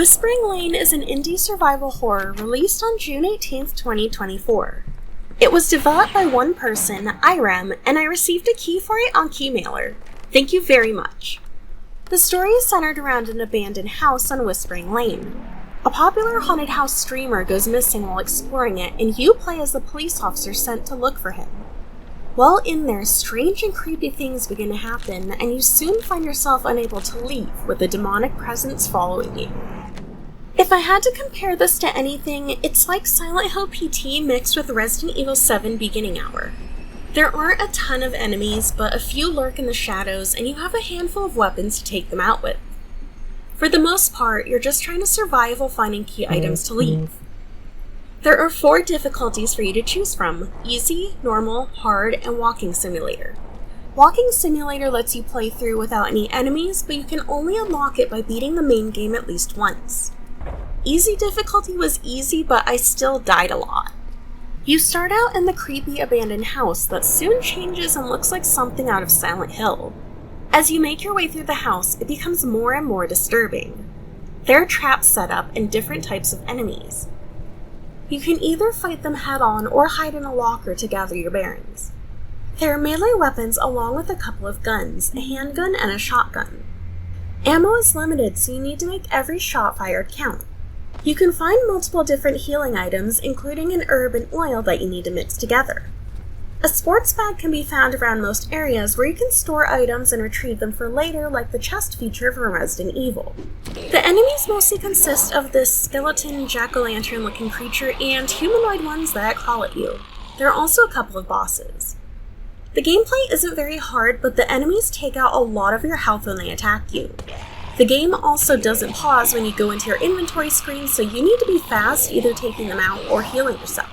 Whispering Lane is an indie survival horror released on June 18, 2024. It was developed by one person, Irem, and I received a key for it on Keymailer. Thank you very much. The story is centered around an abandoned house on Whispering Lane. A popular haunted house streamer goes missing while exploring it, and you play as the police officer sent to look for him. While in there, strange and creepy things begin to happen, and you soon find yourself unable to leave, with a demonic presence following you. If I had to compare this to anything, it's like Silent Hill PT mixed with Resident Evil 7 Beginning Hour. There aren't a ton of enemies, but a few lurk in the shadows, and you have a handful of weapons to take them out with. For the most part, you're just trying to survive while finding key items to leave. There are 4 difficulties for you to choose from: easy, normal, hard, and walking simulator. Walking simulator lets you play through without any enemies, but you can only unlock it by beating the main game at least once. Easy difficulty was easy, but I still died a lot. You start out in the creepy abandoned house that soon changes and looks like something out of Silent Hill. As you make your way through the house, it becomes more and more disturbing. There are traps set up and different types of enemies. You can either fight them head-on or hide in a locker to gather your bearings. There are melee weapons along with a couple of guns, a handgun and a shotgun. Ammo is limited, so you need to make every shot fired count. You can find multiple different healing items, including an herb and oil that you need to mix together. A sports bag can be found around most areas where you can store items and retrieve them for later, like the chest feature from Resident Evil. The enemies mostly consist of this skeleton, jack-o'-lantern looking creature and humanoid ones that crawl at you. There are also a couple of bosses. The gameplay isn't very hard, but the enemies take out a lot of your health when they attack you. The game also doesn't pause when you go into your inventory screen, so you need to be fast, either taking them out or healing yourself.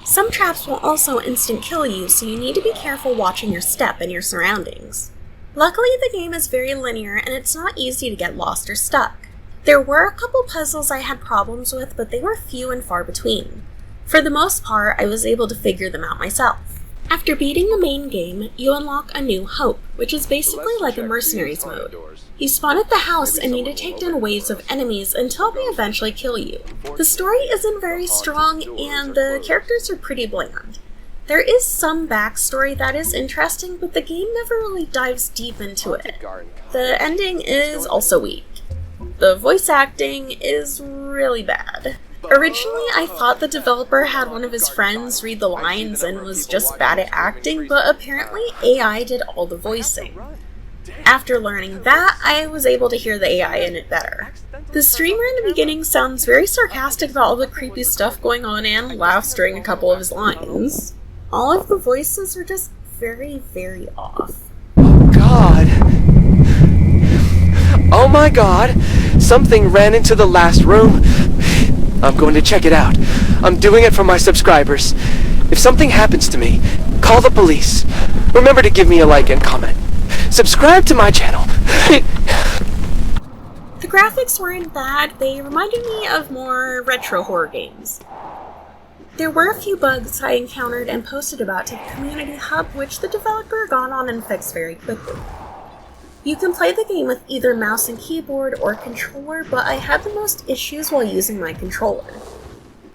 Some traps will also instant kill you, so you need to be careful watching your step and your surroundings. Luckily, the game is very linear and it's not easy to get lost or stuck. There were a couple puzzles I had problems with, but they were few and far between. For the most part, I was able to figure them out myself. After beating the main game, you unlock A New Hope, which is basically like a mercenaries mode. You spawn at the house and need to take down waves of enemies until they eventually kill you. The story isn't very strong and the characters are pretty bland. There is some backstory that is interesting, but the game never really dives deep into it. The ending is also weak. The voice acting is really bad. Originally, I thought the developer had one of his friends read the lines and was just bad at acting, but apparently AI did all the voicing. After learning that, I was able to hear the AI in it better. The streamer in the beginning sounds very sarcastic about all the creepy stuff going on and laughs during a couple of his lines. All of the voices are just very, very off. Oh god! Oh my god! Something ran into the last room. I'm going to check it out. I'm doing it for my subscribers. If something happens to me, call the police. Remember to give me a like and comment. Subscribe to my channel. The graphics weren't bad, they reminded me of more retro horror games. There were a few bugs I encountered and posted about to the community hub, which the developer got on and fixed very quickly. You can play the game with either mouse and keyboard or controller, but I had the most issues while using my controller.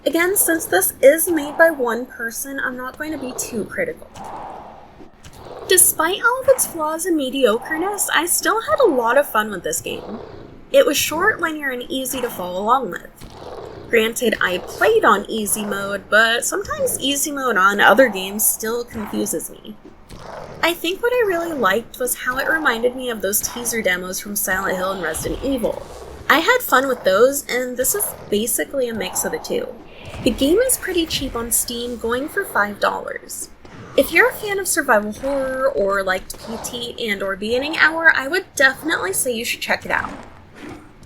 Again, since this is made by one person, I'm not going to be too critical. Despite all of its flaws and mediocreness, I still had a lot of fun with this game. It was short, linear, and easy to follow along with. Granted, I played on easy mode, but sometimes easy mode on other games still confuses me. I think what I really liked was how it reminded me of those teaser demos from Silent Hill and Resident Evil. I had fun with those, and this is basically a mix of the two. The game is pretty cheap on Steam, going for $5. If you're a fan of survival horror or liked PT and or Beginning Hour, I would definitely say you should check it out.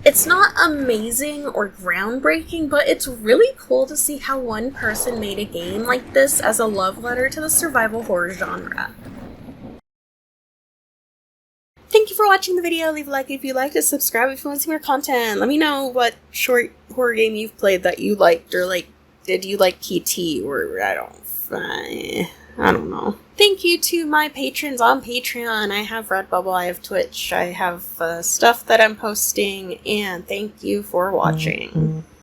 It's not amazing or groundbreaking, but it's really cool to see how one person made a game like this as a love letter to the survival horror genre. Thank you for watching the video. Leave a like if you liked it, subscribe if you want to see more content. Let me know what short horror game you've played that you liked, or did you like PT, or I don't know. I don't know. Thank you to my patrons on Patreon. I have Redbubble, I have Twitch, I have stuff that I'm posting, and thank you for watching.